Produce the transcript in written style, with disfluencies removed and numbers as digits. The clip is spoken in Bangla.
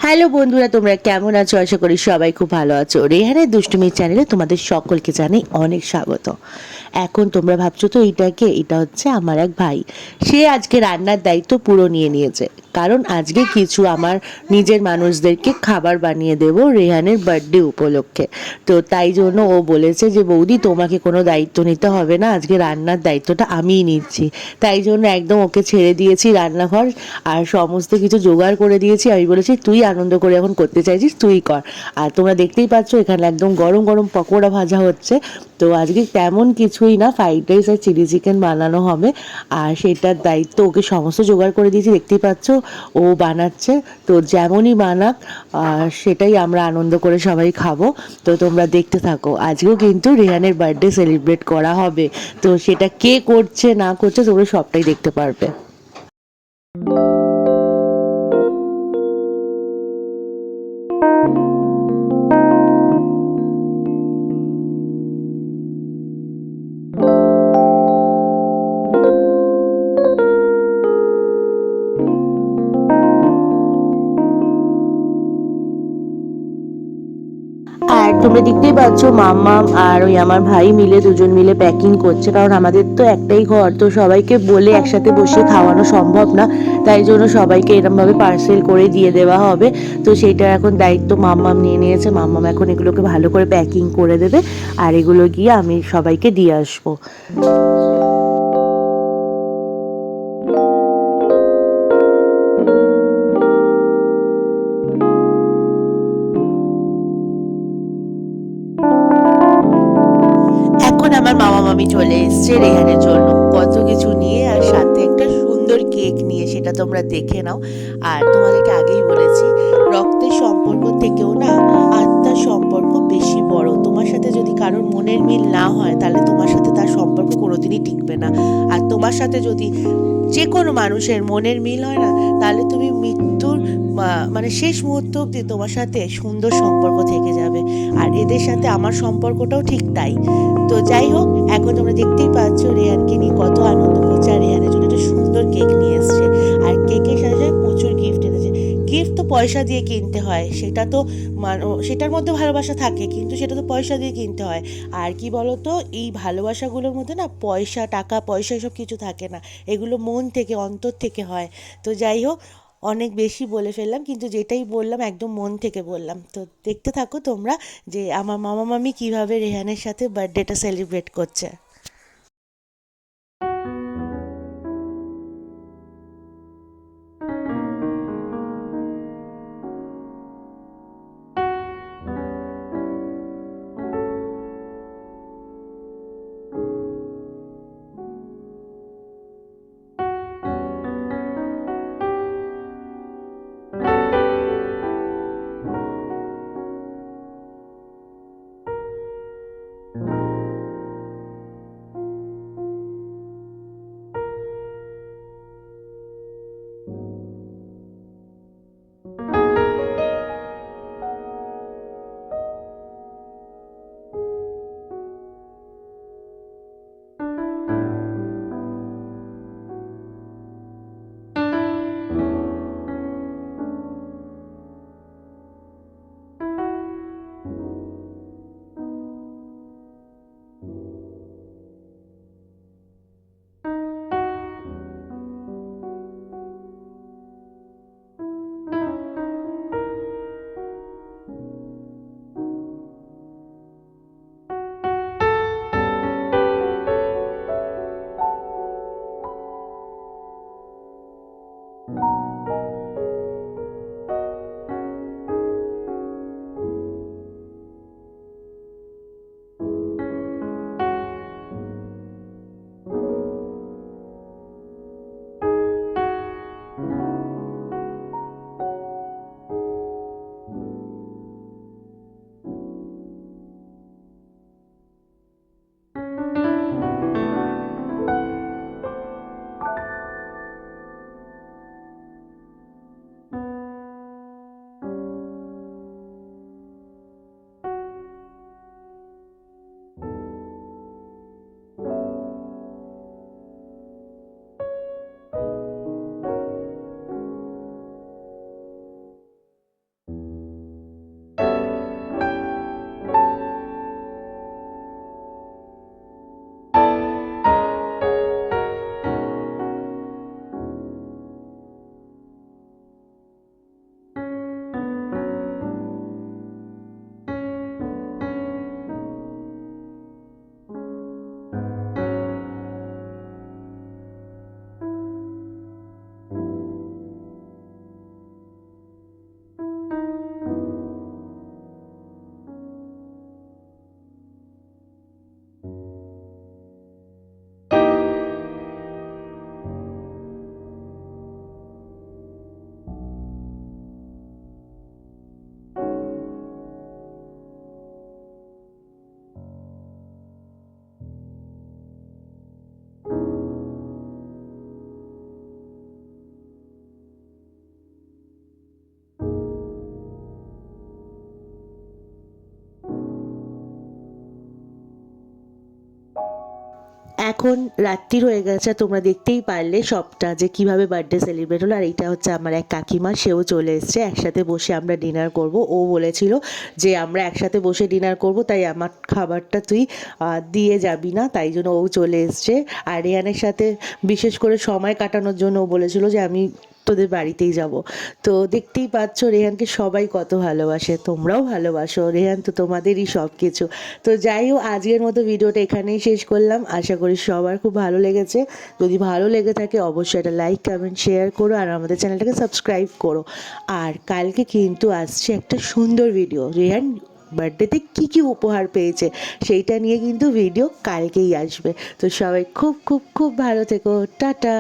হ্যালো বন্ধুরা, তোমরা কেমন আছো? আশা করি সবাই খুব ভালো আছো। রেহানের দুষ্টুমির চ্যানেলে তোমাদের সকলকে জানাই অনেক স্বাগত। এখন তোমরা ভাবছো তো এটা হচ্ছে আমার এক ভাই। সে আজকে রান্নার দায়িত্ব পুরো নিয়ে নিয়েছে, কারণ আজকে কিছু আমার নিজের মানুষদেরকে খাবার বানিয়ে দেব রেহানের বার্থডে উপলক্ষে। তো তাই জন্য ও বলেছে যে বৌদি, তোমাকে কোনো দায়িত্ব নিতে হবে না, আজকে রান্নার দায়িত্বটা আমিই নিচ্ছি। তাই জন্য একদম ওকে ছেড়ে দিয়েছি রান্নাঘর, আর সমস্ত কিছু জোগাড় করে দিয়েছি। আমি বলেছি তুই আনন্দ করে এখন করতে চাইছিস তুই কর। আর তোমরা দেখতেই পাচ্ছ এখানে একদম গরম গরম পকোড়া ভাজা হচ্ছে। তো আজকে তেমন কিছুই না, ফ্রাইড রাইস আর চিলি চিকেন বানানো হবে, আর সেটার দায়িত্ব ওকে সমস্ত জোগাড় করে দিয়েছি। দেখতেই পাচ্ছ ও বানাচ্ছে। তো যেমনই বানাক সেটাই আমরা আনন্দ করে সবাই খাবো। তো তোমরা দেখতে থাকো। আজকেও কিন্তু রেহানের বার্থডে সেলিব্রেট করা হবে। তো সেটা কে করছে না করছে তোমরা সবটাই দেখতে পারবে। আর তোমরা দেখতেই পাচ্ছ মাম্মাম আর ওই আমার ভাই মিলে দুজন মিলে প্যাকিং করছে, কারণ আমাদের তো একটাই ঘর, তো সবাইকে বলে একসাথে বসে খাওয়ানো সম্ভব না। তাই জন্য সবাইকে এরমভাবে পার্সেল করে দিয়ে দেওয়া হবে। তো সেইটার এখন দায়িত্ব মাম্মাম নিয়ে নিয়েছে। মাম্মাম এখন এগুলোকে ভালো করে প্যাকিং করে দেবে, আর এগুলো গিয়ে আমি সবাইকে দিয়ে আসবো। এখন আমার মামা মামি চলে এসছে রেহানের জন্য কত কিছু নিয়ে, আর সাথে একটা সুন্দর কেক নিয়ে, সেটা তোমরা দেখে নাও। আর তোমাদেরকে আগেই বলেছি, রক্তের সম্পর্ক থেকেও না আত্মার সম্পর্ক বেশি বড়। তোমার সাথে যদি কারোর মনের মিল না হয়, তাহলে তোমার সাথে তার সম্পর্ক কোনোদিনই টিকবে না। আর তোমার সাথে যদি যে কোনো মানুষের মনের মিল হয় না, তাহলে তুমি মৃত্যুর মানে শেষ মুহূর্ত অবধি তোমার সাথে সুন্দর সম্পর্ক থেকে যাবে। আর এদের সাথে আমার সম্পর্কটাও ঠিক তাই। তো যাই হোক, এখন তোমরা দেখতেই পাচ্ছ রেহানকে নিয়ে কত আনন্দ করছে, আর রেহানের জন্য একটা সুন্দর কেক নিয়ে এসছে। আর কেকের সাথে সাথে প্রচুর গিফট এনেছে। গিফট তো পয়সা দিয়ে কিনতে হয়, সেটা তো সেটার মধ্যে ভালোবাসা থাকে, কিন্তু সেটা তো পয়সা দিয়ে কিনতে হয়। আর কি বলতো, এই ভালোবাসাগুলোর মধ্যে না পয়সা, টাকা পয়সা এসব কিছু থাকে না। এগুলো মন থেকে, অন্তর থেকে হয়। তো যাই হোক, অনেক বেশি বলে ফেললাম, কিন্তু যেটাই বললাম একদম মন থেকে বললাম। তো দেখতে থাকো তোমরা যে আমার মামা মামি কিভাবে রেহানের সাথে বার্থডেটা সেলিব্রেট করছে। এখন রাত্রির হয়ে গেছে, তোমরা দেখতেই পারলে সবটা যে কিভাবে বার্থডে সেলিব্রেট হলো। আর এইটা হচ্ছে আমার এক কাকিমা, সেও চলে এসছে, একসাথে বসে আমরা ডিনার করব। ও বলেছিল যে আমরা একসাথে বসে ডিনার করব, তাই আমার খাবারটা তুই দিয়ে যাবি না, তাই জন্য ও চলে এসছে। আর রেহানের সাথে বিশেষ করে সময় কাটানোর জন্য ও বলেছিল যে আমি তোদের বাড়িতেই যাব। তো দেখতেই পাচ্ছ রেহানকে সবাই কত ভালোবাসে, তোমরাও ভালোবাসো, রেহান তো তোমাদেরই সব কিছু। তো যাই হোক, আজকের মতো ভিডিওটা এখানেই শেষ করলাম। আশা করি সবার খুব ভালো লেগেছে। যদি ভালো লেগে থাকে অবশ্যই একটা লাইক কমেন্ট শেয়ার করো, আর আমাদের চ্যানেলটাকে সাবস্ক্রাইব করো। আর কালকে কিন্তু আসছে একটা সুন্দর ভিডিও, রেহান বার্থডেতে কী কী উপহার পেয়েছে সেইটা নিয়ে কিন্তু ভিডিও কালকেই আসবে। তো সবাই খুব খুব খুব ভালো থেকো, টাটা।